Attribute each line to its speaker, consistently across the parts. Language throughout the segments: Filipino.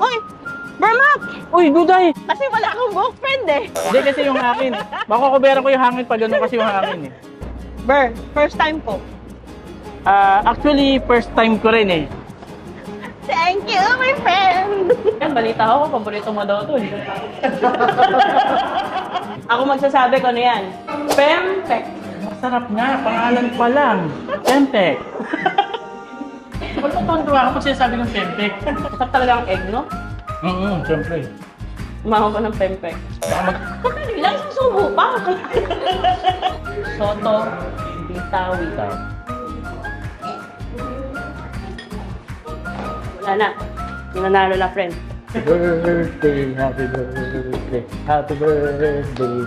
Speaker 1: Uy! Bermak!
Speaker 2: Uy, Duday!
Speaker 1: Kasi wala akong buhok friend eh.
Speaker 2: Hindi kasi yung akin. Makukuberan ko yung hangin pa gano'n kasi yung akin eh.
Speaker 1: Ber, first time ko.
Speaker 2: Actually, first time ko rin eh.
Speaker 1: Thank you, my friend!
Speaker 3: Yan, balita ko, paborito mo daw to eh.
Speaker 1: Ako magsasabi ko ano yan. Pempek.
Speaker 2: Masarap nga, pangalan pa lang. Pempek. Ba't natutuwa ako pag sinasabi ng pempek?
Speaker 3: Masarap talaga ang egg, no?
Speaker 2: Siyempre.
Speaker 3: Umahaw ko ng pempek.
Speaker 2: Baka mag...
Speaker 3: Ilang susubo pa? Soto, bitawi.
Speaker 1: Wala na. Nanalo na, friend.
Speaker 2: Happy birthday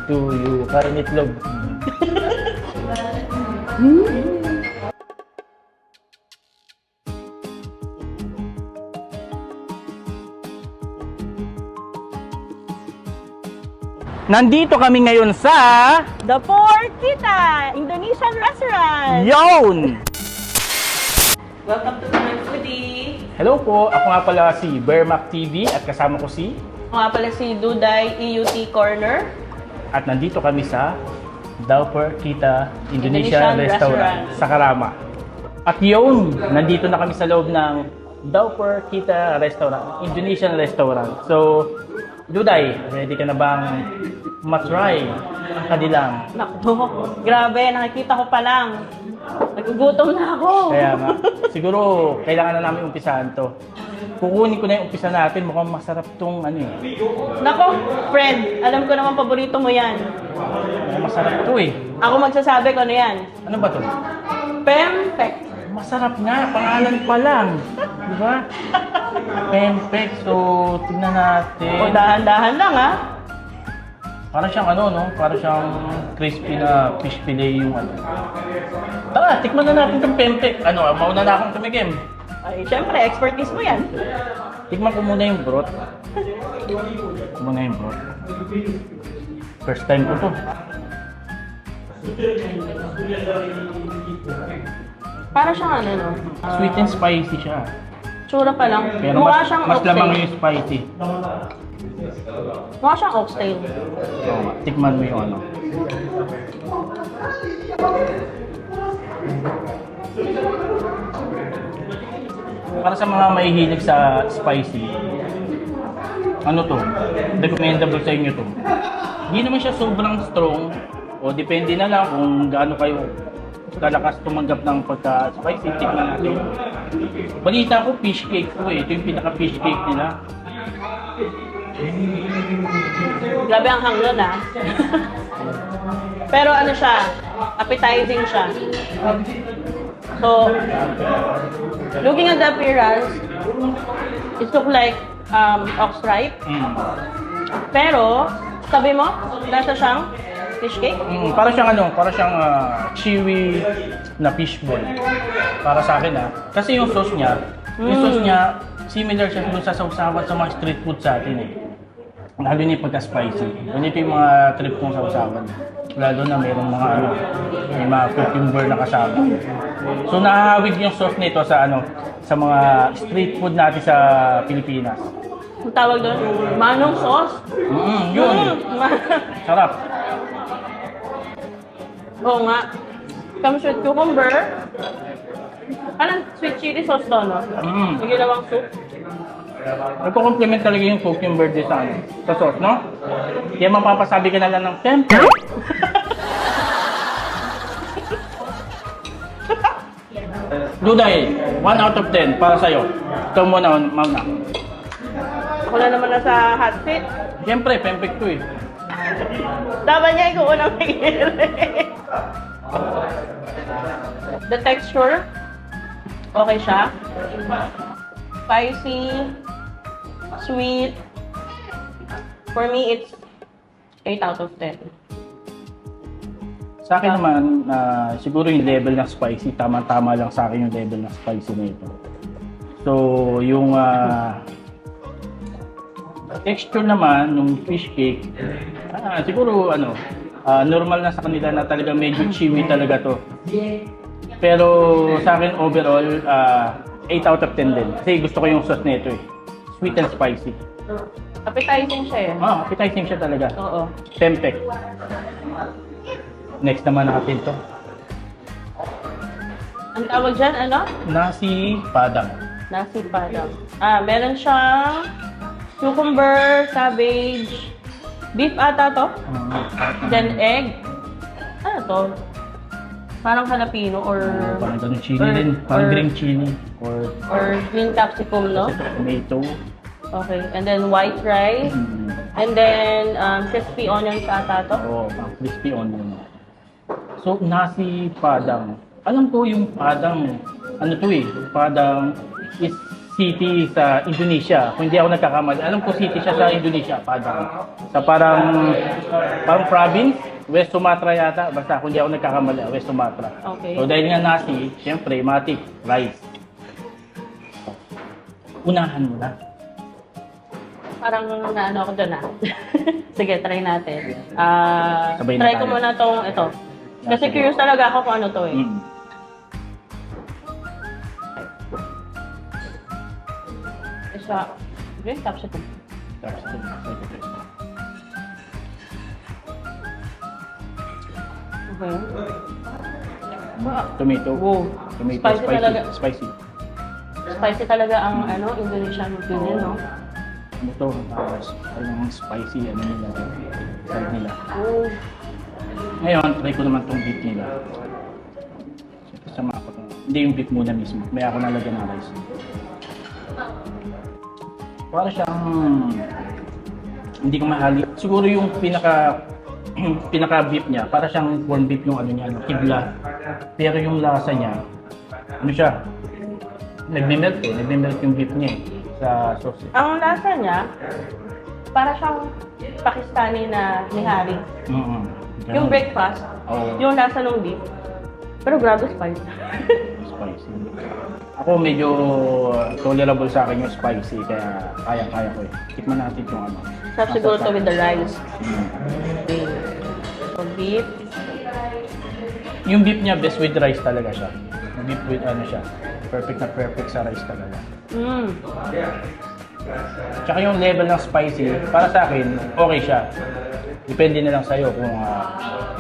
Speaker 2: to you. Kain itlog. Nandito kami ngayon sa
Speaker 1: The Port Kita Indonesian Restaurant.
Speaker 2: Yon!
Speaker 3: Welcome to my foodie.
Speaker 2: Hello po, ako nga pala si Bermak TV at kasama ko si
Speaker 3: Ako nga pala si Duday EUT Corner.
Speaker 2: at nandito kami sa Daupar Kita Indonesian Restaurant sa Karama. At yun, nandito na kami sa loob ng Daupar Kita Restaurant, Indonesian Restaurant. So, Duday, ready ka na bang matry ang kanilang?
Speaker 3: Naku, grabe, nakikita ko pa lang. Nagugutom na ako.
Speaker 2: Kaya nga, siguro kailangan na namin umpisahan to. Kukunin ko na yung umpisa natin, mukhang masarap tong ano eh.
Speaker 3: Nako, friend, alam ko naman paborito mo yan.
Speaker 2: Mukhang masarap to eh.
Speaker 3: Ako magsasabi ko ano yan.
Speaker 2: Ano ba to?
Speaker 3: Pempek.
Speaker 2: Masarap nga, pangalan pa lang. Di ba? Pempek, so tingnan natin.
Speaker 3: O dahan-dahan lang ha.
Speaker 2: Para siyang ano, no? Para siyang crispy na fish fillet yung ano. Tara, tikman na natin itong pempek. Ano, mauna na akong tumigim.
Speaker 3: Ay, syempre, expertise mo yan.
Speaker 2: Tikman ko muna yung broth. Tikman muna yung broth. First time ko to.
Speaker 3: Para siyang ano, no?
Speaker 2: Sweet and spicy siya.
Speaker 3: Tsura pa lang.
Speaker 2: Pero
Speaker 3: Mukha
Speaker 2: mas,
Speaker 3: siyang
Speaker 2: mas lamang
Speaker 3: oxtail.
Speaker 2: yung spicy.
Speaker 3: Mukha siyang oxtail.
Speaker 2: Oo, tikman mo yung ano. Para sa mga mahihilig sa spicy, ano to? Recommendable sa inyo to. Hindi naman siya sobrang strong o depende na lang kung gaano kayo kalakas tumanggap ng pagka-spicy. Tikman natin. Balita ko fish cake to eh. Ito yung pinaka-fish cake nila.
Speaker 3: Grabe ang hanglan ha. Pero ano siya, appetizing siya. So, looking at the appearance, it look like ox tripe. Pero, sabi mo, nasa siyang fish cake?
Speaker 2: Para siyang ano, para siyang chewy na fishball. Para sa akin kasi yung sauce niya, similar siya dun sa sausawan sa mga street food sa atin eh. Lalo na yung pagka-spicy. Ganito yung mga trip kong sausawan. Lalo na mayroong mga ano, may mga cucumber na kasama. So nahahawig yung sauce nito sa ano, sa mga street food natin sa Pilipinas.
Speaker 3: Ang tawag doon, manong sauce.
Speaker 2: Yun. Sarap.
Speaker 3: Oo nga. Comes with cucumber. Anong sweet chili sauce to, no? Yung ginawang soup.
Speaker 2: Nagko-complement talaga yung cucumber din sa ano, sa sauce, no? Kaya mapapasabi ka na lang ng pempek. Duday, 1 out of 10 para sa'yo. Ikaw muna, Mama.
Speaker 3: Ako na naman nasa hot seat.
Speaker 2: Siyempre, pempek to eh.
Speaker 3: Dapat niya ikaw unang tigil. The texture, okay siya. Spicy, sweet. For me, it's 8 out of 10.
Speaker 2: Sa akin naman, siguro yung level ng spicy, tama-tama lang sa akin yung level ng spicy na ito. So, yung texture naman ng fish cake, siguro ano, normal na sa kanila na talaga medyo chewy talaga to. Pero sa akin overall, 8 out of 10 din. Kasi gusto ko yung sauce nito eh. sweet and spicy.
Speaker 3: Appetizing siya eh.
Speaker 2: Appetizing siya talaga.
Speaker 3: Oo.
Speaker 2: Tempeh. Next naman natin to.
Speaker 3: Ang tawag dyan, ano?
Speaker 2: Nasi Padang.
Speaker 3: Nasi padang. Meron siyang cucumber, cabbage, beef ata to. Then egg. Ano to? Parang jalapeno or
Speaker 2: Parang ganun chili
Speaker 3: or-
Speaker 2: din. Parang
Speaker 3: or-
Speaker 2: green chili.
Speaker 3: or green capsicum, no?
Speaker 2: Tomato.
Speaker 3: Okay. And then white rice. And then crispy onions ata to.
Speaker 2: Crispy onion. So, nasi Padang. Alam ko yung Padang, ano to eh, Padang is city sa Indonesia. Kung hindi ako nagkakamali, alam ko city siya sa Indonesia, Padang. Sa parang province, West Sumatra yata. Basta kung hindi ako nagkakamali, West Sumatra.
Speaker 3: Okay.
Speaker 2: So, dahil nga nasi, syempre, matik, rice. Unahan mo na.
Speaker 3: Parang naano ako dun Sige, try natin.
Speaker 2: Sabay na
Speaker 3: Try ko
Speaker 2: tayo.
Speaker 3: muna tong ito. Kasi curious talaga ako kung ano to eh. Isa, green capsicum. Okay.
Speaker 2: Tomato.
Speaker 3: Wow.
Speaker 2: Tomato,
Speaker 3: Spicy talaga.
Speaker 2: Spicy.
Speaker 3: Spicy talaga ang Indonesian cuisine, no?
Speaker 2: Ano to? Parang spicy, ano nila. Side nila.
Speaker 3: Oh.
Speaker 2: Ngayon, try ko naman tong beef nila. Sama ako to. Hindi yung beef muna mismo. May ako nalagyan ng rice. Para siyang... Hindi ko mahali. Siguro yung pinaka beef niya, para siyang corned beef yung ano niya, kibla. Pero yung lasa niya, ano siya? Nagme-melt eh. Nagme-melt yung beef niya eh, sa sauce.
Speaker 3: Ang lasa niya, para siyang Pakistani na nihari. Yung breakfast,
Speaker 2: Oo.
Speaker 3: yung lasa ng beef, pero grabe spicy.
Speaker 2: Spicy. Ako medyo tolerable sa akin yung spicy, kaya kaya ko eh. Tikman natin yung ano.
Speaker 3: Sarap siguro to with the rice.
Speaker 2: Mm.
Speaker 3: So beef,
Speaker 2: Yung beef niya, best with rice talaga siya. Beef with ano siya, perfect na perfect sa rice talaga. Tsaka yung level ng spicy, para sa akin, okay siya. Depende na lang sa'yo kung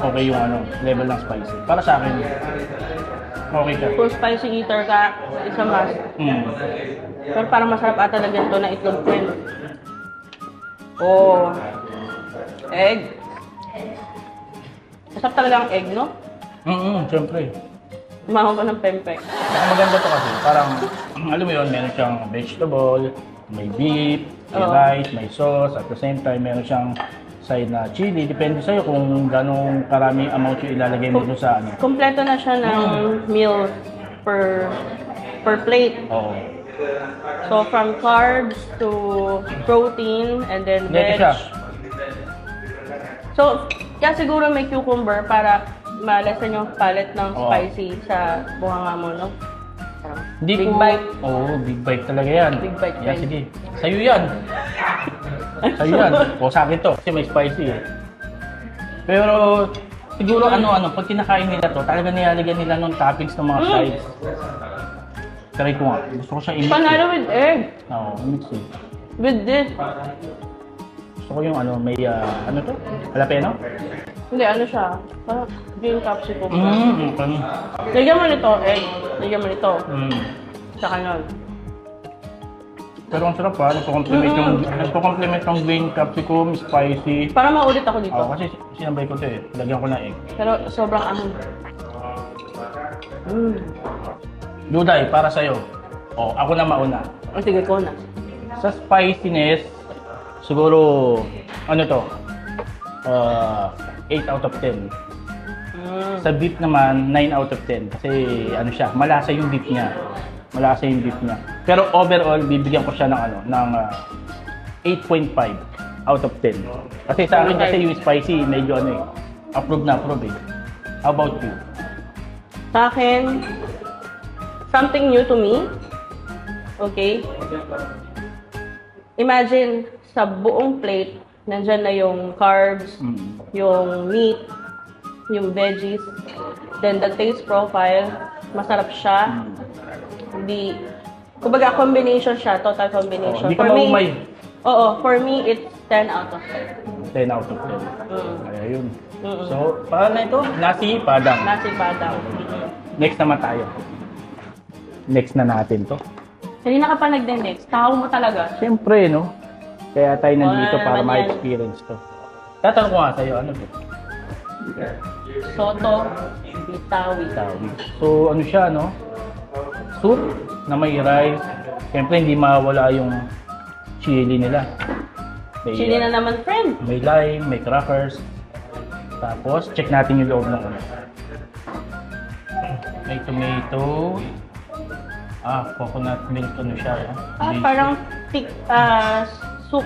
Speaker 2: okay yung ano, level ng spicy. Para sa akin, okay siya.
Speaker 3: kung spicy eater ka, isa must. Pero parang masarap ata lagyan to na itlog friend. Oh, egg. Masarap talaga ang egg, no?
Speaker 2: Siyempre.
Speaker 3: Umahaw ka ng pempek.
Speaker 2: Saka maganda to kasi, parang, alam mo yun, meron siyang vegetable, may beef, may
Speaker 3: Oo.
Speaker 2: rice, may sauce, at the same time, meron siyang side na chili. Depende sa'yo kung ganong karaming amount yung ilalagay mo doon sa ano.
Speaker 3: Kompleto na siya ng meal per plate.
Speaker 2: Oo.
Speaker 3: So from carbs to protein and then
Speaker 2: Neto
Speaker 3: veg.
Speaker 2: siya.
Speaker 3: So, kaya siguro may cucumber para malasan yung palette ng
Speaker 2: Oo.
Speaker 3: spicy sa bunganga mo, no? Parang
Speaker 2: Hindi
Speaker 3: big
Speaker 2: ko,
Speaker 3: bite.
Speaker 2: Oo, big bite talaga yan.
Speaker 3: Big bite,
Speaker 2: Yan,
Speaker 3: friend.
Speaker 2: sige. Sa'yo yan. Sa'yo yan. O sa akin to, kasi may spicy eh. Pero, siguro ano, pag kinakain nila to, talaga nilalagyan nila ng toppings ng mga sides. Try ko nga. Gusto ko siya i-mix
Speaker 3: Panalo
Speaker 2: eh.
Speaker 3: with egg.
Speaker 2: Oo, i-mix eh.
Speaker 3: With this.
Speaker 2: Gusto ko yung ano, may, ano to? Jalapeno?
Speaker 3: Hindi, ano siya? Parang green capsicum.
Speaker 2: Okay.
Speaker 3: Lagyan mo nito, egg. Lagyan mo nito. Tsaka nun.
Speaker 2: Pero ang sarap pa, nagpo-complement yung green capsicum, spicy.
Speaker 3: Para maulit ako dito.
Speaker 2: Oo, kasi sinabay ko to eh. Lagyan ko ng egg.
Speaker 3: Pero sobrang ahon.
Speaker 2: Duday, para sa'yo. O, ako na mauna.
Speaker 3: O sige ko na.
Speaker 2: Sa spiciness, siguro, ano to? 8 out of 10. Sa beef naman, 9 out of 10. Kasi, ano siya, malasa yung beef niya. Malasa yung beef niya. Pero overall, bibigyan ko siya ng, ano, ng 8.5 out of 10. Kasi sa akin kasi yung spicy, medyo ano eh, approve na approve eh. How about you?
Speaker 3: Sa akin, something new to me. Okay? Imagine, sa buong plate, nandyan na yung carbs, yung meat, yung veggies, then the taste profile, masarap siya. Hindi Kumbaga, combination siya, total combination.
Speaker 2: Hindi ka maumay.
Speaker 3: Oo, for me, it's 10 out of 10.
Speaker 2: 10 out of 10.
Speaker 3: Mm.
Speaker 2: Kaya yun.
Speaker 3: Mm-mm.
Speaker 2: So, paano na ito? Nasi Padang.
Speaker 3: Nasi Padang.
Speaker 2: Next naman tayo. Next na natin to.
Speaker 3: Kanina ka pa nagde-next. Tao mo talaga.
Speaker 2: Siyempre, no? Kaya tayo nandito
Speaker 3: Wala
Speaker 2: para
Speaker 3: naman yan.
Speaker 2: ma-experience to. Tatanong ko nga sa'yo, ano to?
Speaker 3: Soto, bitawi.
Speaker 2: Tawi. So, ano siya, no? Soup na may rice. Siyempre, hindi mawala yung chili nila. May,
Speaker 3: Chili na naman, friend.
Speaker 2: may lime, may crackers. Tapos, check natin yung loob ng ano. May tomato. Coconut milk ano siya. Basic.
Speaker 3: Parang thick soup.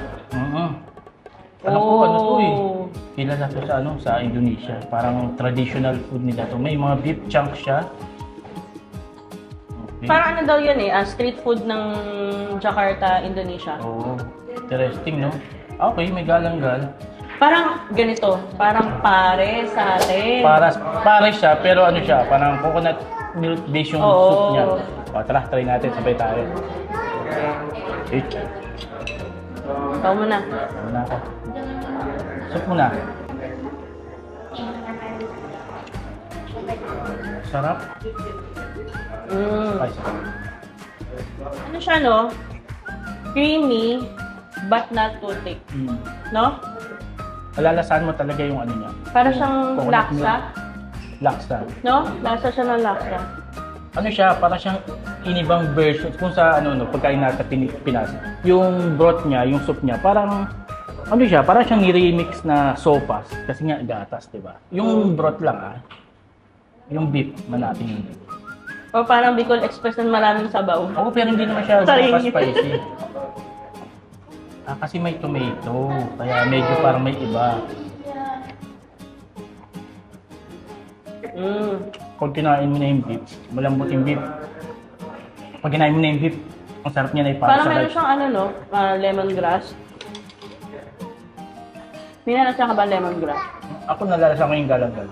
Speaker 2: Alam ko, ano to eh.
Speaker 3: Oh.
Speaker 2: Kilala to sa ano, sa Indonesia. Parang traditional food nila to. May mga beef chunks siya. Okay.
Speaker 3: Parang ano daw yun eh, street food ng Jakarta, Indonesia.
Speaker 2: Oo. Interesting, no? Okay, may galanggal.
Speaker 3: Parang ganito, parang pare sa atin.
Speaker 2: Pare siya, pero ano siya, parang coconut milk based yung
Speaker 3: Oo.
Speaker 2: soup niya. O, tara, try natin, sabay tayo. Okay.
Speaker 3: Ikaw mo na.
Speaker 2: Ano na ako? Soup muna. Sarap. Spicy.
Speaker 3: Ano siya, no? Creamy, but not too thick. No?
Speaker 2: Malalasahan mo talaga yung ano niya.
Speaker 3: Para siyang
Speaker 2: Coconut
Speaker 3: laksa.
Speaker 2: Laksa.
Speaker 3: No? Lasa siya ng laksa.
Speaker 2: Ano siya, para siyang inibang version kung sa ano no, pagkain natin Pinas. Yung broth niya, yung soup niya, parang ano siya, parang siyang ni-remix na sopas kasi nga gatas, 'di ba? Yung broth lang yung beef man natin yung beef.
Speaker 3: O parang Bicol Express na maraming sabaw.
Speaker 2: Oo, pero hindi naman siya
Speaker 3: Sorry.
Speaker 2: spicy. Kasi may tomato, kaya medyo parang may iba. Pag kinain mo na yung beef, malambot yung beef. Pag kinain mo na yung beef, ang sarap niya na ipasa
Speaker 3: Parang
Speaker 2: sa
Speaker 3: meron
Speaker 2: rice.
Speaker 3: siyang ano, no? Lemongrass. Minanasan ka ba lemongrass?
Speaker 2: Ako nalalasan ko yung galanggal.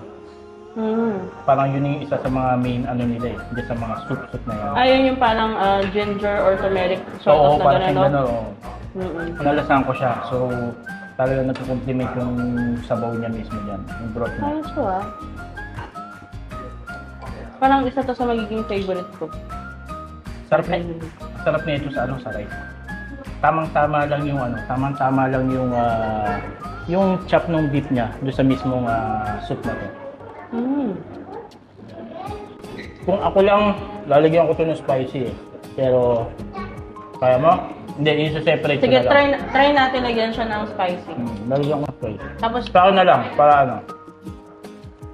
Speaker 3: Mm.
Speaker 2: Parang yun yung isa sa mga main ano nila eh, hindi sa mga soup na yan.
Speaker 3: Ayun yung parang ginger or turmeric sort
Speaker 2: Oo,
Speaker 3: of na
Speaker 2: parang
Speaker 3: gano'n,
Speaker 2: siyang
Speaker 3: no?
Speaker 2: gano'n. Oo. Nalalasan ko siya, so talagang nagko-complement yung sabaw niya mismo dyan, yung broth niya.
Speaker 3: Ayos ko ah. Parang isa to sa magiging favorite ko.
Speaker 2: Sarap na ito sa ano, sa rice. Tamang-tama lang yung ano, tamang-tama lang yung chop ng beef niya doon sa mismong soup na to. Kung ako lang, lalagyan ko to ng spicy eh. Pero, kaya mo? Hindi, isa-separate ko
Speaker 3: Sige,
Speaker 2: na lang.
Speaker 3: try natin lagyan siya ng spicy.
Speaker 2: Lalagyan ko ng spicy.
Speaker 3: Tapos,
Speaker 2: Pa ako na lang, para ano.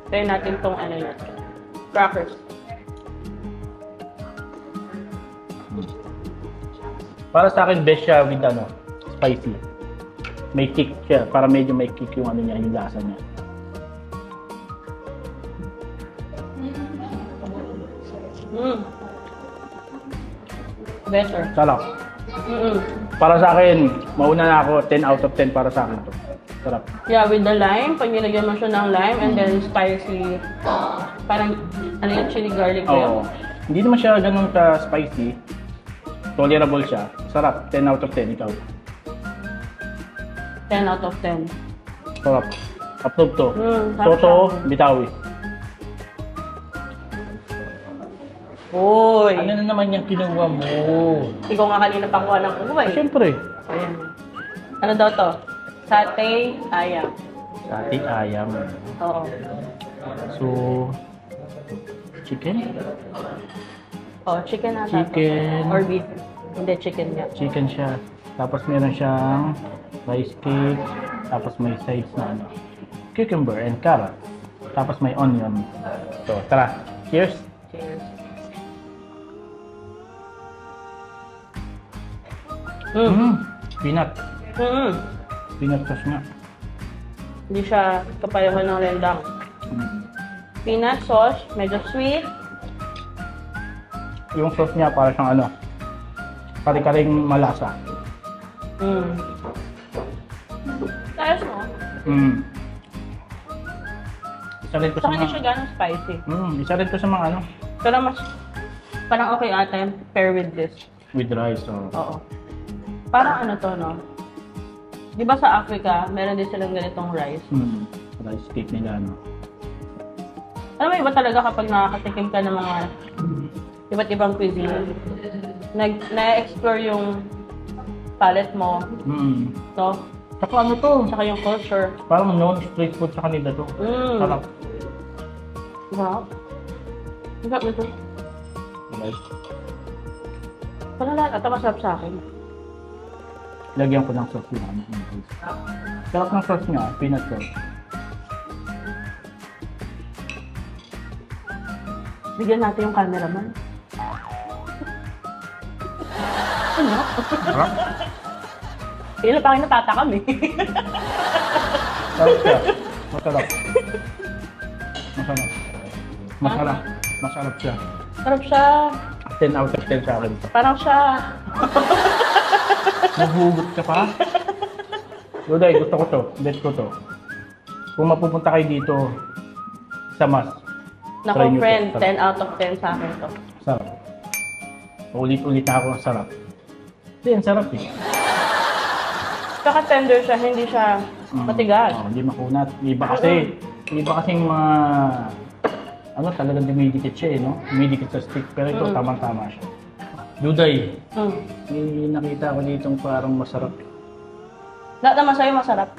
Speaker 3: try natin tong ano natin. Crackers.
Speaker 2: Para sa akin, best siya with ano, spicy. May kick siya, para medyo may kick yung ano niya, yung lasa niya.
Speaker 3: Better.
Speaker 2: Sarap. Para sa akin, mauna na ako, 10 out of 10 para sa akin to. Sarap.
Speaker 3: Yeah, with the lime, pag nilagyan mo siya ng lime and then spicy, parang ano yung chili garlic ba yun?
Speaker 2: Oo. Hindi naman siya ganun ka-spicy. Tolerable siya. Sarap. 10 out of 10. Ikaw.
Speaker 3: 10 out of 10.
Speaker 2: Sarap. Approve to.
Speaker 3: Sarap
Speaker 2: Soto,
Speaker 3: siya.
Speaker 2: bitawi.
Speaker 3: Uy!
Speaker 2: Ano na naman yung kinuha mo?
Speaker 3: Ikaw nga kanina pakuha ng kuha eh.
Speaker 2: Siyempre.
Speaker 3: Ayan. Ano daw to? Satay, ayam.
Speaker 2: Sati ayam.
Speaker 3: Oo.
Speaker 2: So, chicken?
Speaker 3: Oh, chicken ata to.
Speaker 2: Chicken.
Speaker 3: Or beef. Hindi, chicken nga.
Speaker 2: Chicken siya. Tapos meron siyang rice cake. Tapos may sides na ano, cucumber and carrot. Tapos may onion. So, tara. Cheers!
Speaker 3: Cheers.
Speaker 2: Peanut. Peanut sauce nga.
Speaker 3: Hindi siya kapayahan ng rendang. Peanut sauce, medyo sweet.
Speaker 2: Yung sauce niya para siyang ano, kari-karing malasa.
Speaker 3: Ayos mo.
Speaker 2: Isa rin to
Speaker 3: Sa
Speaker 2: sa
Speaker 3: akin hindi
Speaker 2: mga...
Speaker 3: siya ganong spicy.
Speaker 2: Isa rin to sa mga ano.
Speaker 3: Pero mas, parang okay ate, pair with this.
Speaker 2: With rice, so.
Speaker 3: Oo. Parang ano to, no? Di ba sa Africa, meron din silang ganitong rice?
Speaker 2: Rice cake nila, no?
Speaker 3: Alam mo, iba talaga kapag nakakatikim ka ng mga iba't ibang cuisine. Na-explore yung palate mo, no?
Speaker 2: Saka ano to?
Speaker 3: Tsaka yung culture.
Speaker 2: Parang non-street food sa kanila to. Sarap.
Speaker 3: Sarap. Ang sarap nito.
Speaker 2: Rice.
Speaker 3: Parang lahat ata masarap sa akin.
Speaker 2: Lagyan ko ng sauce yun. Sarap ng sauce niya, peanut sauce.
Speaker 3: Bigyan natin yung cameraman. Ano?
Speaker 2: Sarap?
Speaker 3: Kailan pa kayo natatakam eh.
Speaker 2: Sarap siya. Masarap. Masarap. Masarap. Masarap siya.
Speaker 3: Sarap siya.
Speaker 2: 10 out of 10 sa akin to.
Speaker 3: Parang siya.
Speaker 2: Naghugot ka pa? Duday, gusto ko to. Bet ko to. Kung mapupunta kayo dito sa mas,
Speaker 3: Naku,
Speaker 2: try nyo to.
Speaker 3: friend,
Speaker 2: Sarap.
Speaker 3: 10 out of 10 sa akin to.
Speaker 2: Sarap. Ulit-ulit na ako, sarap. Hindi, ang sarap eh.
Speaker 3: Saka tender siya, hindi siya matigas.
Speaker 2: Hindi makunat. Iba kasing mga, ano talagang dumidikit siya eh, no? Dumidikit sa stick. Pero ito, tamang-tama siya. Duday, may nakita ko ditong parang masarap.
Speaker 3: Lahat naman sa'yo masarap.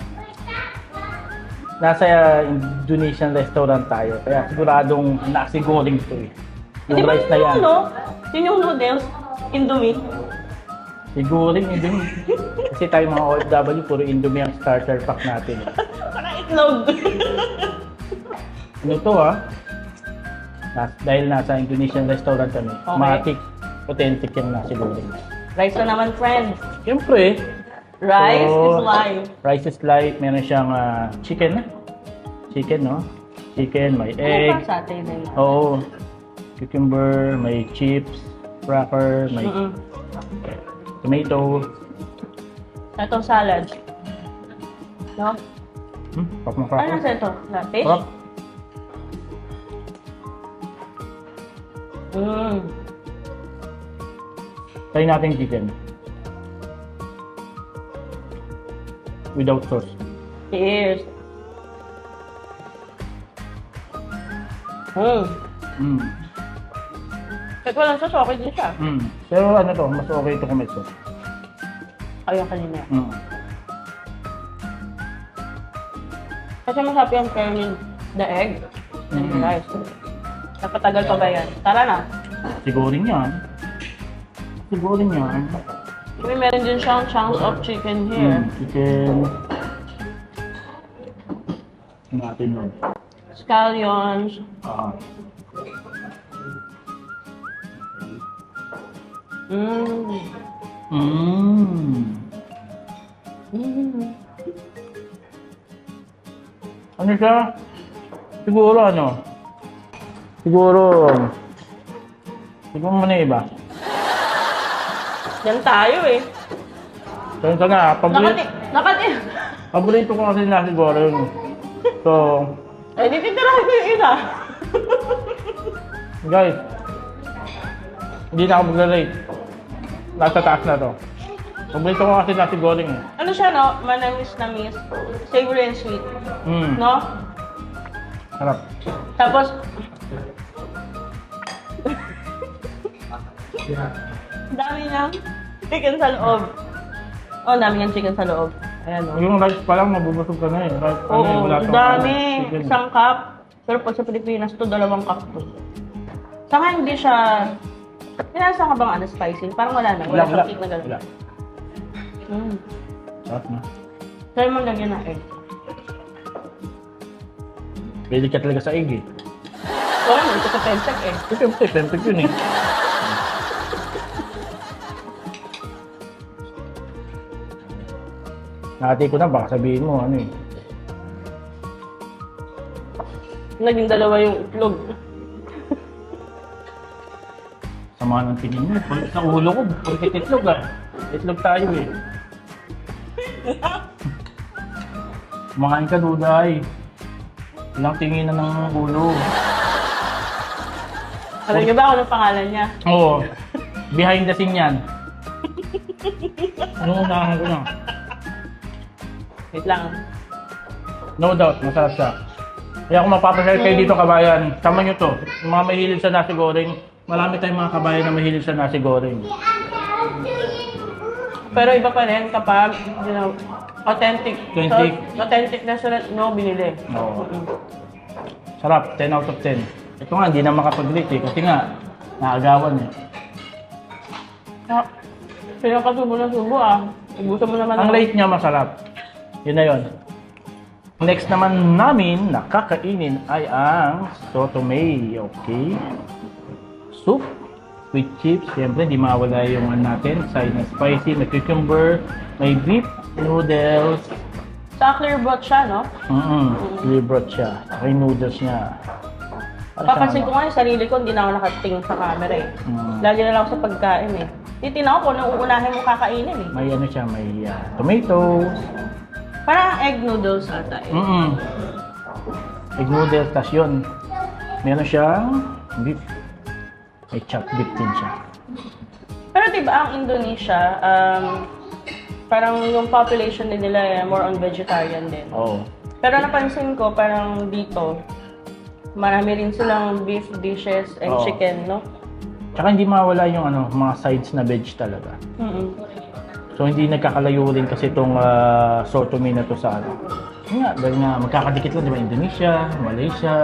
Speaker 2: Nasa Indonesian restaurant tayo, kaya siguradong nasigoling ito eh.
Speaker 3: Hindi
Speaker 2: Yung
Speaker 3: ba
Speaker 2: rice na yan.
Speaker 3: ano? Yun yung noodles, Indomie.
Speaker 2: Siguring Indomie. Kasi tayo mga OFW, puro Indomie ang starter pack natin. Eh.
Speaker 3: Parang itlog.
Speaker 2: Ano to ah? Dahil nasa Indonesian restaurant kami,
Speaker 3: Okay.
Speaker 2: matik, authentic yung nasigoling.
Speaker 3: Rice na naman, friend.
Speaker 2: Siyempre,
Speaker 3: Rice
Speaker 2: so,
Speaker 3: is life.
Speaker 2: Rice is life. Meron siyang chicken. Chicken, no? Chicken, may egg.
Speaker 3: Ano pa sa atin na yun?
Speaker 2: Oo. Cucumber, may chips, cracker, may tomato.
Speaker 3: Itong salad. No?
Speaker 2: Pop ng
Speaker 3: Ano
Speaker 2: cracker.
Speaker 3: nasa ito? Fish?
Speaker 2: Sarap. Try natin yung chicken. Without sauce.
Speaker 3: Cheers. Kahit walang sauce, okay din siya.
Speaker 2: Pero ano to, mas okay ito kung may sauce.
Speaker 3: Ayun kanina. Kasi masarap yung pair with the egg and the rice. Napatagal pa ba yan? Tara na.
Speaker 2: Sigurin yan. Sigurin yan.
Speaker 3: May meron din siyang chunks of chicken here.
Speaker 2: Chicken. Natin yun.
Speaker 3: Scallions.
Speaker 2: Ano siya? Siguro ano? Siguro muna iba.
Speaker 3: Yan tayo eh.
Speaker 2: Kaya nga,
Speaker 3: Nakati.
Speaker 2: paborito ko kasi nasi goreng. So,
Speaker 3: Eh, di titirahin ko yung isa.
Speaker 2: guys, hindi na ako mag-rate. Nasa taas na to. Paborito ko kasi nasi goreng eh.
Speaker 3: Ano siya, no? Manamis-namis. Savory and sweet. No?
Speaker 2: Harap.
Speaker 3: Tapos, dami niyang chicken sa loob. Oh, dami niyang chicken sa loob. Ayan, oh.
Speaker 2: Yung rice pa lang, mabubusog ka na eh. Rice pa
Speaker 3: Oo,
Speaker 2: na eh, wala
Speaker 3: ang
Speaker 2: tong
Speaker 3: dami.
Speaker 2: chicken.
Speaker 3: Isang cup. Pero pag sa Pilipinas, to 2 cup to. Saka hindi siya... Pinasa ka bang ano, spicy? Parang wala na. Wala siyang kick na gano'n.
Speaker 2: Wala. Sarap na.
Speaker 3: Try mo lagyan ng egg.
Speaker 2: Pwede ka talaga sa egg eh.
Speaker 3: Oo, hindi ko sa pensek eh.
Speaker 2: Siyempre, tempek yun eh. Nakati ko na, baka sabihin mo ano eh.
Speaker 3: Naging dalawa yung itlog.
Speaker 2: Sama ng tingin mo. Pagkat sa ulo ko, pagkat itlog ah. Itlog tayo eh. Kumakain ka, Duday. Walang tingin na ng ulo.
Speaker 3: Alam niyo ba kung anong pangalan niya?
Speaker 2: Oo. Behind the scene yan. Inuunahan ko na.
Speaker 3: Wait lang.
Speaker 2: No doubt, masarap siya. Kaya kung mapapasaya kayo dito kabayan, tama nyo to. Yung mga mahilig sa nasi goreng, marami tayong mga kabayan na mahilig sa nasi goreng.
Speaker 3: Pero iba pa rin kapag, you know, authentic.
Speaker 2: Authentic.
Speaker 3: So, authentic restaurant, no, binili.
Speaker 2: Oo. Sarap, 10 out of 10. Ito nga, hindi na makapag-rate eh, kasi nga, naagawan eh.
Speaker 3: Ah, pinakasubo na subo ah. Ubusan mo naman
Speaker 2: Ang
Speaker 3: ako.
Speaker 2: rate niya masarap. Yun na yun. Next naman namin na kakainin ay ang sotomay, okay? Soup with chips. Siyempre, di mawala yung ano natin. Side na spicy, may cucumber, may beef noodles.
Speaker 3: Sa clear broth siya, no?
Speaker 2: Clear broth siya. Okay, noodles niya.
Speaker 3: Papansin ko nga yung sarili ko, hindi na ako nakatingin sa camera eh. Lagi na lang ako sa pagkain eh. Titignan ko kung anong uunahin mo kakainin eh.
Speaker 2: May ano siya, may tomatoes.
Speaker 3: Parang egg noodles ata eh.
Speaker 2: Egg noodles, tas yun. Meron siyang beef. May chopped beef din siya.
Speaker 3: Pero diba ang Indonesia, parang yung population din nila more on vegetarian din.
Speaker 2: Oo.
Speaker 3: Pero napansin ko parang dito, marami rin silang beef dishes and
Speaker 2: Oo.
Speaker 3: chicken, no?
Speaker 2: Tsaka hindi mawala yung ano, mga sides na veg talaga. So hindi nagkakalayo rin kasi itong sotomay na to sa ano. Yun nga, dahil nga magkakadikit lang, di ba? Indonesia, Malaysia,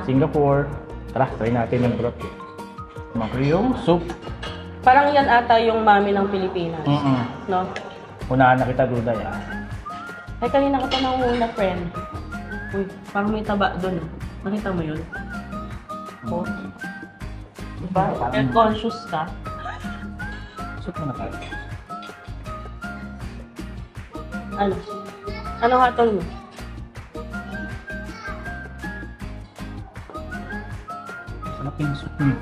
Speaker 2: Singapore. Tara, try natin yung broth. Mako yung soup.
Speaker 3: Parang yan ata yung mami ng Pilipinas, no?
Speaker 2: Unahan na kita, Duday.
Speaker 3: Ay, kanina ko pa nangunguna, friend. Uy, parang may taba doon. Nakita mo yun? Oh. Diba? Health conscious ka.
Speaker 2: Soup na tayo.
Speaker 3: Ano? Ano hatol mo?
Speaker 2: Sarap yung soup niyo.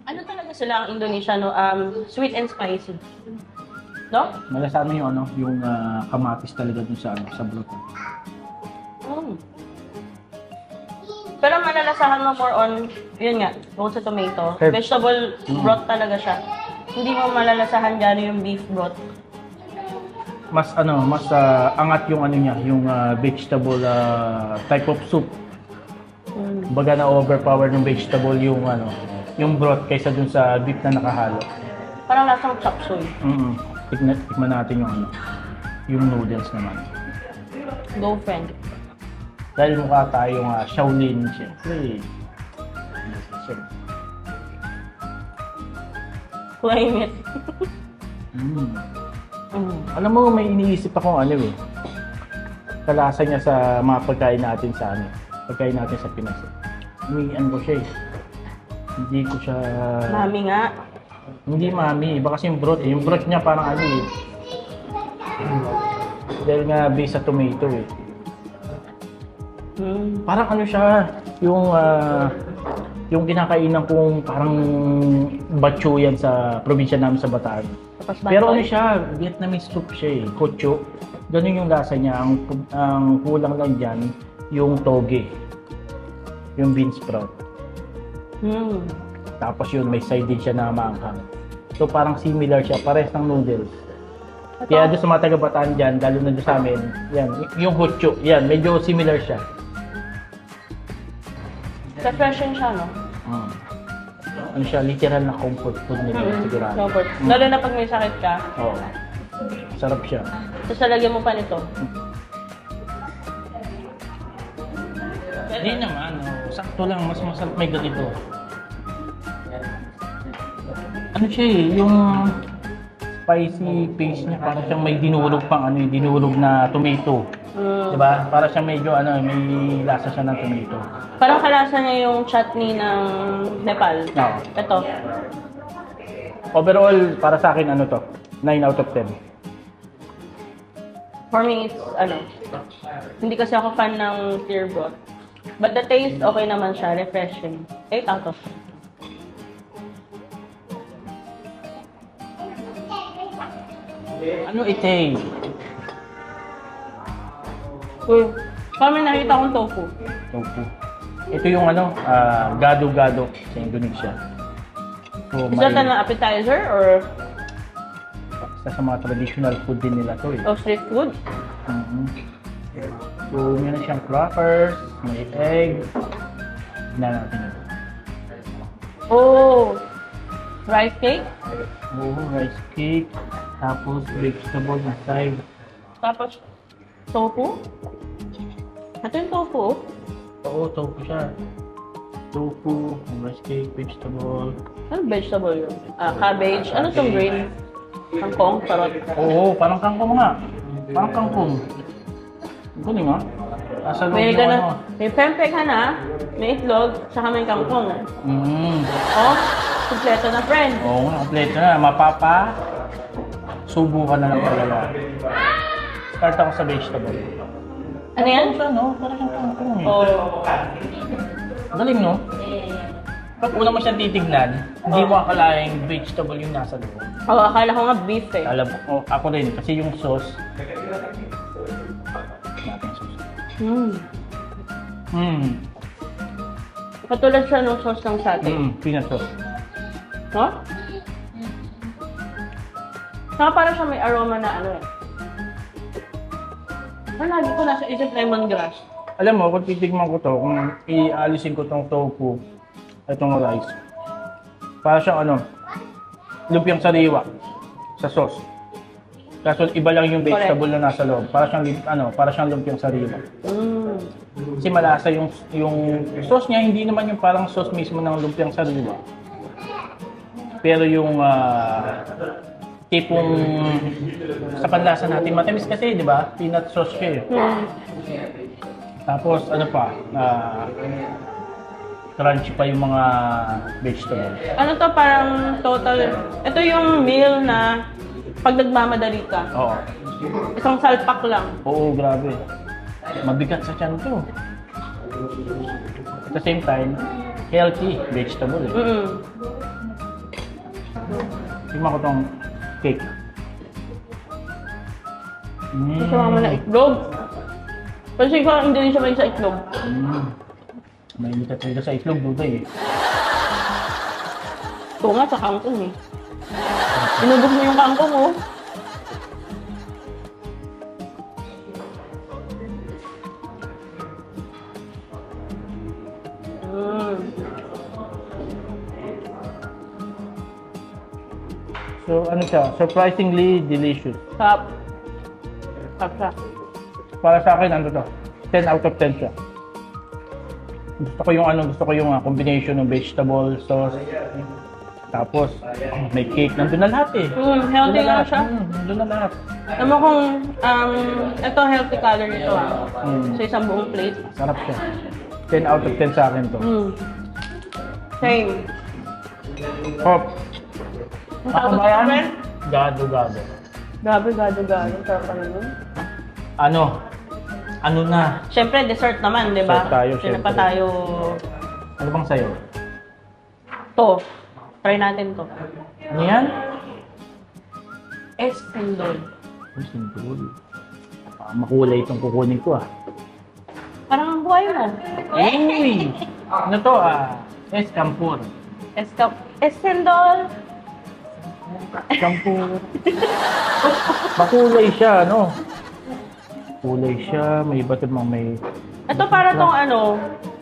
Speaker 3: Ano talaga sila ang Indonesia, no? Sweet and spicy. No?
Speaker 2: Malasama yung ano, yung kamatis talaga dun sa ano, sa broth.
Speaker 3: Pero malalasahan mo more on, yun nga, bukod sa tomato,
Speaker 2: Herb.
Speaker 3: vegetable broth talaga siya. Hindi mo malalasahan gano'n yung beef broth.
Speaker 2: Mas ano, mas angat yung ano niya, yung vegetable type of soup. Baga na overpower ng vegetable yung ano, yung broth kaysa dun sa beef na nakahalo.
Speaker 3: Parang lasang chop suey.
Speaker 2: Tikman natin yung ano, yung noodles naman.
Speaker 3: Go, friend.
Speaker 2: Dahil mukha tayong Shaolin, syempre.
Speaker 3: Claim it.
Speaker 2: Alam mo, may iniisip akong ano eh. Kalasa niya sa mga pagkain natin sa ano, pagkain natin sa Pinas. May ano ko siya eh. Hindi ko siya...
Speaker 3: Mami nga.
Speaker 2: Hindi mami, iba kasi yung broth eh. Yung broth niya parang ano eh. Dahil nga based sa tomato eh. Parang ano siya, yung kinakainan kong parang batcho yan sa probinsya namin sa Bataan. Pero ano siya, Vietnamese soup siya eh, kotcho. Ganun yung lasa niya, ang kulang lang dyan, yung toge. Yung bean sprout. Tapos yun, may side din siya na maanghang. So parang similar siya, pares ng noodles. Kaya doon sa mga taga-Bataan dyan, lalo na doon sa amin, yan, yung kotcho, yan, medyo similar siya.
Speaker 3: Refreshing siya, no?
Speaker 2: Ano siya, literal na comfort food nila, sigurado.
Speaker 3: Comfort. Lalo na pag may sakit ka,
Speaker 2: Oo. Sarap siya.
Speaker 3: tapos lalagyan mo pa nito.
Speaker 2: Hindi naman, sakto lang, mas masarap may ganito. Ano siya eh, yung spicy paste niya, parang siyang may dinurog pang ano, dinurog na tomato. Diba? Para siyang medyo ano, may lasa siya ng tomato.
Speaker 3: Parang kalasa niya yung chutney ng Nepal.
Speaker 2: Oo.
Speaker 3: Ito.
Speaker 2: Overall, para sa akin, ano to? 9 out of 10.
Speaker 3: For me, it's ano, hindi kasi ako fan ng clear broth. But the taste, okay naman siya, refreshing. 8 out of 10.
Speaker 2: Ano ite?
Speaker 3: Uy, parang may nakita akong tofu.
Speaker 2: Tofu. Ito yung ano, gado-gado sa Indonesia. So,
Speaker 3: Is that an appetizer or
Speaker 2: isa sa mga traditional food din nila to eh.
Speaker 3: street food?
Speaker 2: Mhm. So, meron siyang crackers, may egg. Tignan natin ito.
Speaker 3: Oh, rice cake.
Speaker 2: Oo, rice cake. Tapos, vegetable na side.
Speaker 3: Tapos, tofu. Ito yung tofu.
Speaker 2: Oo, tofu siya. Tofu, rice cake, vegetable.
Speaker 3: Ano vegetable yun? Cabbage. Ano itong green? Kangkong, parot.
Speaker 2: Oo, parang kangkong nga. Parang kangkong. Ang galing ah. Nasa loob
Speaker 3: May
Speaker 2: ng ano.
Speaker 3: may pempek ka na, may itlog, saka may kangkong. Oh, kompleto na friend.
Speaker 2: Oo nga, kompleto na. Mapapa. Subo ka na lang talaga. Start ako sa vegetable.
Speaker 3: Ano yan?
Speaker 2: Siya, no? Parang siyang kangkong eh.
Speaker 3: Oh,
Speaker 2: Galing, no? Pag una mo siyang titignan, hindi mo akalaing vegetable yung nasa loob.
Speaker 3: akala ko nga beef eh.
Speaker 2: Alam mo, ako rin, kasi yung sauce. Natin sauce.
Speaker 3: Patulad siya ng sauce ng satay.
Speaker 2: Peanut sauce.
Speaker 3: No? Saka parang siya may aroma na ano eh. Parang lagi ko nasa isip lemongrass.
Speaker 2: Alam mo, kung titigman ko to, kung ialisin ko tong tofu, itong rice, para siyang ano, lumpiang sariwa sa sauce. Kaso iba lang yung vegetable na nasa loob. Para siyang lumpiang sariwa. Kasi malasa yung sauce niya, hindi naman yung parang sauce mismo ng lumpiang sariwa. Pero yung tipong sa panlasa natin, matamis kasi, di ba? Peanut sauce siya eh. Tapos ano pa, crunchy pa yung mga vegetable.
Speaker 3: Ano to parang total, ito yung meal na pag nagmamadali ka.
Speaker 2: Oo.
Speaker 3: Isang salpak lang.
Speaker 2: Oo, grabe. Mabigat sa tiyan to. At the same time, healthy vegetable eh. Tingnan ko tong cake.
Speaker 3: Gusto mo na itlog. Kasi ko hindi siya may sa itlog.
Speaker 2: May imita talaga sa itlog, duda eh.
Speaker 3: Ito nga sa kangkong eh. Inubog mo yung kangkong oh.
Speaker 2: So ano siya, surprisingly delicious.
Speaker 3: Sarap. Sarap siya.
Speaker 2: Para sa akin, ano to? 10 out of 10 siya. Gusto ko yung combination ng vegetable sauce. Tapos, may cake. Nandun na lahat eh.
Speaker 3: Healthy nga siya.
Speaker 2: Nandun na lahat.
Speaker 3: Alam mo kung, ito healthy calorie ito sa isang buong plate.
Speaker 2: Sarap siya. 10 out of 10 sa akin to.
Speaker 3: Same.
Speaker 2: Hop.
Speaker 3: Ang
Speaker 2: Ako
Speaker 3: tawag
Speaker 2: ba yan?
Speaker 3: sa friend?
Speaker 2: Gado-gado.
Speaker 3: Gabi, gado. Sarap pa rin yun.
Speaker 2: Ano na?
Speaker 3: Siyempre, dessert naman, di ba?
Speaker 2: Dessert tayo,
Speaker 3: Sino
Speaker 2: syempre.
Speaker 3: pa tayo?
Speaker 2: Ano bang sayo?
Speaker 3: To. Try natin to.
Speaker 2: Ano yan?
Speaker 3: Espendol.
Speaker 2: Ay, simple. Makulay itong kukunin ko ah.
Speaker 3: Parang ang buhay mo.
Speaker 2: Uy! Ano to Escampur.
Speaker 3: Espendol.
Speaker 2: Escampur. Makulay siya, ano? Kulay siya, may iba't ibang may...
Speaker 3: Ito para tong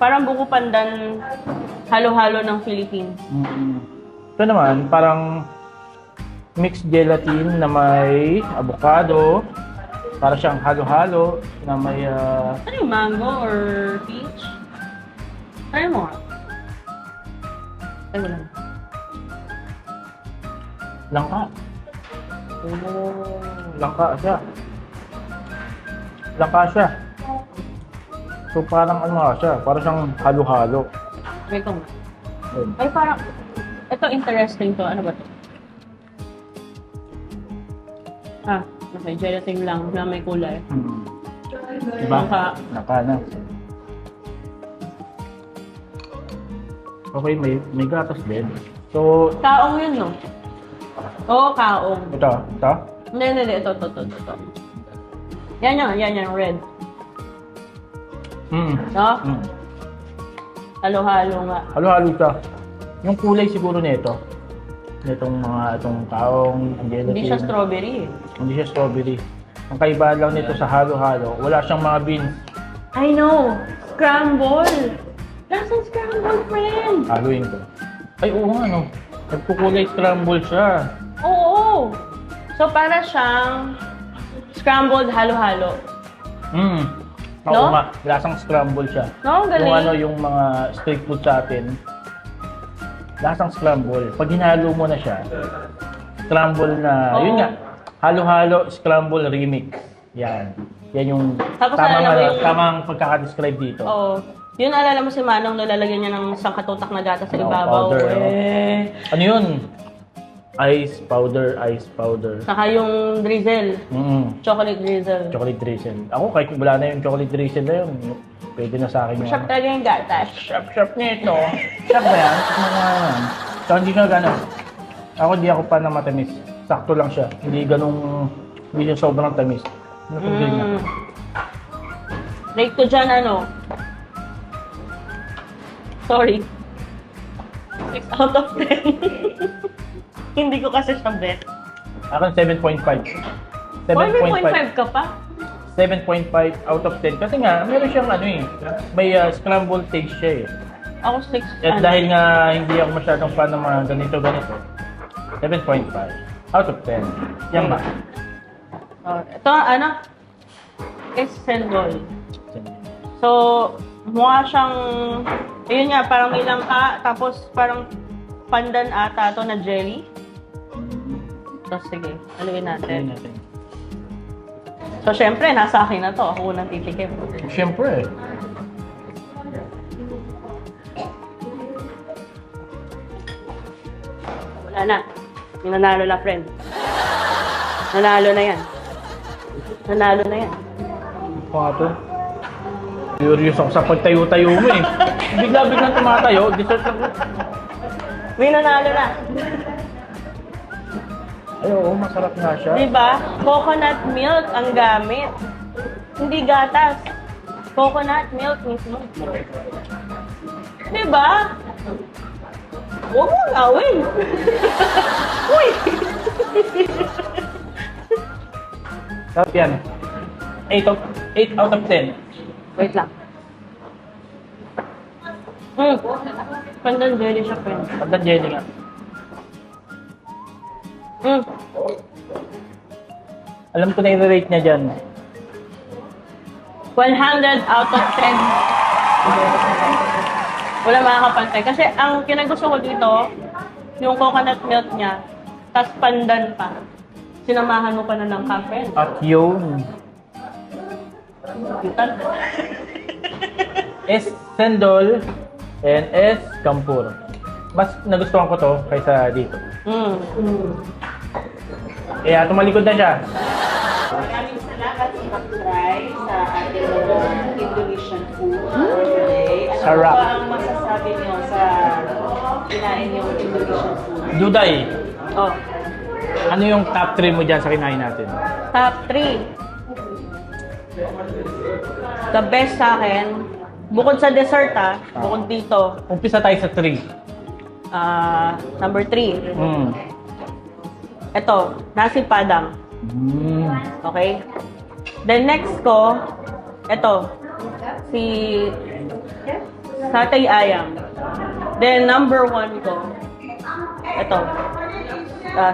Speaker 3: parang buko pandan halo-halo ng Philippines.
Speaker 2: Ito naman, parang mixed gelatin na may avocado. Para siyang halo-halo na may...
Speaker 3: Ano yung mango or peach? Try mo nga. Try mo lang.
Speaker 2: Langka. Langka siya. Langka siya. So parang ano nga siya, parang siyang halo-halo.
Speaker 3: Try ko nga.
Speaker 2: Ayun.
Speaker 3: Ay parang, ito interesting to. Ano ba to? Okay, gelatin lang na may kulay.
Speaker 2: Diba?
Speaker 3: Langka.
Speaker 2: Langka na. Okay, may gatas din. So,
Speaker 3: Kaong yun, no? Oo, kaong.
Speaker 2: ito.
Speaker 3: Hindi. Ito. Yan, red. No?
Speaker 2: Mm.
Speaker 3: Halo-halo nga.
Speaker 2: Halo-halo siya. Yung kulay siguro nito, itong taong gelatin.
Speaker 3: Hindi siya strawberry eh.
Speaker 2: Hindi siya strawberry. Ang kaibahan lang nito sa halo-halo, wala siyang mga beans.
Speaker 3: I know! Scramble! Lasang scramble, friend!
Speaker 2: Haluin ko. Ay, oo nga, no. Nagkukulay scramble siya.
Speaker 3: Oo! So, para siyang scrambled halo-halo.
Speaker 2: Oo
Speaker 3: No?
Speaker 2: nga, lasang scramble siya.
Speaker 3: No, ang galing.
Speaker 2: Yung mga street food sa atin, lasang scramble. Pag hinalo mo na siya, scramble na,
Speaker 3: Oo.
Speaker 2: yun nga, halo-halo, scramble remix. Yan. Yan yung
Speaker 3: Tapos
Speaker 2: tamang,
Speaker 3: alala mo yung-
Speaker 2: tamang pagkakadescribe dito.
Speaker 3: Oo. Yun, alala mo si Manong, nilalagyan niya ng isang katutak na gata sa
Speaker 2: Oo,
Speaker 3: ibabaw.
Speaker 2: powder,
Speaker 3: Eh.
Speaker 2: Ano yun? Ice powder, ice powder.
Speaker 3: Saka yung drizzle. Chocolate drizzle.
Speaker 2: Chocolate drizzle. Ako, kahit wala na yung chocolate drizzle na yun, pwede na sa akin yung
Speaker 3: Masarap talaga yung gatas.
Speaker 2: Sharp nito. Sharp ba yan? So, hindi na gano'n. Ako, di ako pa na matamis. Sakto lang siya. Hindi siya sobrang tamis. Napagdali na.
Speaker 3: Rate ko dyan, ano? Sorry. 6 out of 10. Hindi ko kasi siya bet.
Speaker 2: Akin, 7.5.
Speaker 3: 7.5 ka pa?
Speaker 2: 7.5 out of 10. Kasi nga, meron siyang may scrambled taste siya eh.
Speaker 3: Ako 6.
Speaker 2: At dahil nga hindi ako masyadong fan ng mga ganito, 7.5 out of 10. Yan ba?
Speaker 3: Ito, ano? Is sendol. So, mukha siyang, ayun nga, parang ilangka, tapos parang pandan ata to na jelly. So, sige, haluin natin. So, syempre, nasa akin na to. Ako unang titikim.
Speaker 2: Siyempre.
Speaker 3: Wala na. Yung nanalo na, friend. Nanalo na yan. Nanalo na yan.
Speaker 2: Ako nga to. Curious ako sa pagtayo-tayo mo eh. Bigla-biglang tumatayo, dessert lang.
Speaker 3: May nanalo na.
Speaker 2: Ay, oo, masarap nga siya.
Speaker 3: Diba? Coconut milk ang gamit. Hindi gatas. Coconut milk mismo. Diba? Huwag mo gawin. Uy!
Speaker 2: Sarap yan. 8 out of 10.
Speaker 3: Wait lang. Pandan jelly siya, friend.
Speaker 2: Pandan jelly nga. Alam ko na i-rate niya dyan.
Speaker 3: 100 out of 10. Wala makakapantay. Kasi ang kinagusto ko dito, yung coconut milk niya, tas pandan pa. Sinamahan mo pa na ng kape.
Speaker 2: At yun. S. Sendol and S. Campur. Mas nagustuhan ko to kaysa dito. Kaya tumalikod na siya.
Speaker 1: Maraming salamat sa pag-try sa ating Indonesian food for today. Ano
Speaker 2: Sarap.
Speaker 1: ba ang masasabi niyo sa kinain yung Indonesian food?
Speaker 2: Duday,
Speaker 3: Oh,
Speaker 2: ano yung top 3 mo dyan sa kinain natin?
Speaker 3: top 3. The best sa akin, bukod sa dessert bukod dito,
Speaker 2: Umpisa tayo sa 3.
Speaker 3: number 3. Ito, nasi padang. Okay? Then next ko, ito, si satay ayam. Then number 1 ko, ito,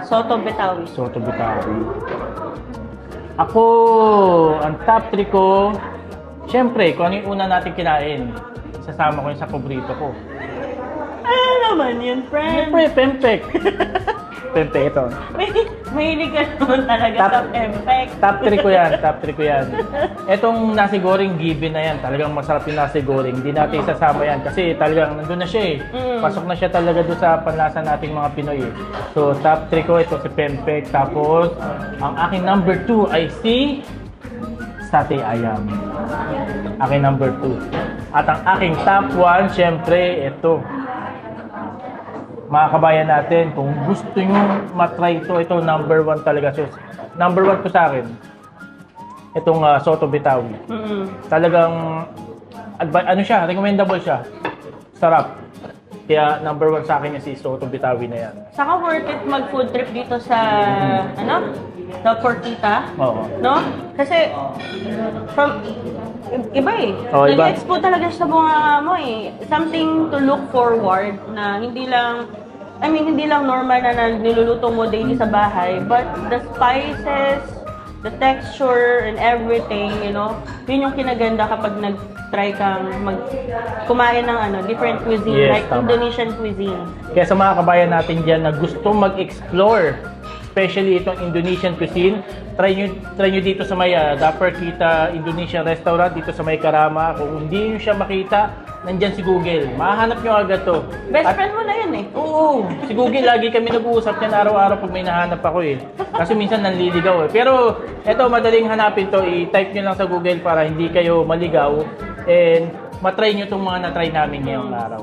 Speaker 3: soto betawi.
Speaker 2: Soto Bitawi. Ako, ang top 3 ko, syempre, kung ano yung una natin kinain, isasama ko yun sa paborito ko.
Speaker 3: Ano naman yun, friend?
Speaker 2: Siyempre, pempek. Pempek ito.
Speaker 3: Mahilig ka naman talaga sa pempek.
Speaker 2: Top 3 ko yan, top 3 ko yan. Etong nasi goreng given na yan, talagang masarap yung nasi goreng. Hindi natin isasama yan kasi talagang nandun na siya eh. Pasok na siya talaga doon sa panlasa nating mga Pinoy eh. So top 3 ko, ito si pempek. Tapos, ang aking number 2 ay si satay ayam. Aking number 2. At ang aking top 1, syempre, ito. Mga kabayan natin, kung gusto nyo matry ito number 1 talaga. So, number 1 ko sa akin, itong Soto Bitawi. Talagang, ano siya, recommendable siya. Sarap. Kaya number 1 sa akin yung si Soto Bitawi na yan.
Speaker 3: Saka worth it mag-food trip dito sa, sa Portita.
Speaker 2: Oo.
Speaker 3: No? Kasi, iba eh.
Speaker 2: Oo, iba.
Speaker 3: Nag-expo talaga siya sa bunga mo eh. Something to look forward na hindi lang, hindi lang normal na niluluto mo daily sa bahay, but the spices, the texture, and everything, yun yung kinaganda kapag nag-try kang kumain ng different cuisine,
Speaker 2: Yes,
Speaker 3: like
Speaker 2: tama.
Speaker 3: Indonesian cuisine.
Speaker 2: Kaya sa mga kabayan natin dyan na gusto mag-explore, especially itong Indonesian cuisine, try nyo dito sa may Dapper Kita Indonesian Restaurant, dito sa may Karama. Kung hindi nyo siya makita, nandyan si Google. Mahanap nyo agad to.
Speaker 3: Best friend mo na yun eh.
Speaker 2: Oo, si Google, lagi kami nag-uusap yan araw-araw pag may nahanap ako eh. Kasi minsan nanliligaw eh. Pero eto, madaling hanapin to. I-type nyo lang sa Google para hindi kayo maligaw. And matry nyo itong mga na-try namin ngayong araw.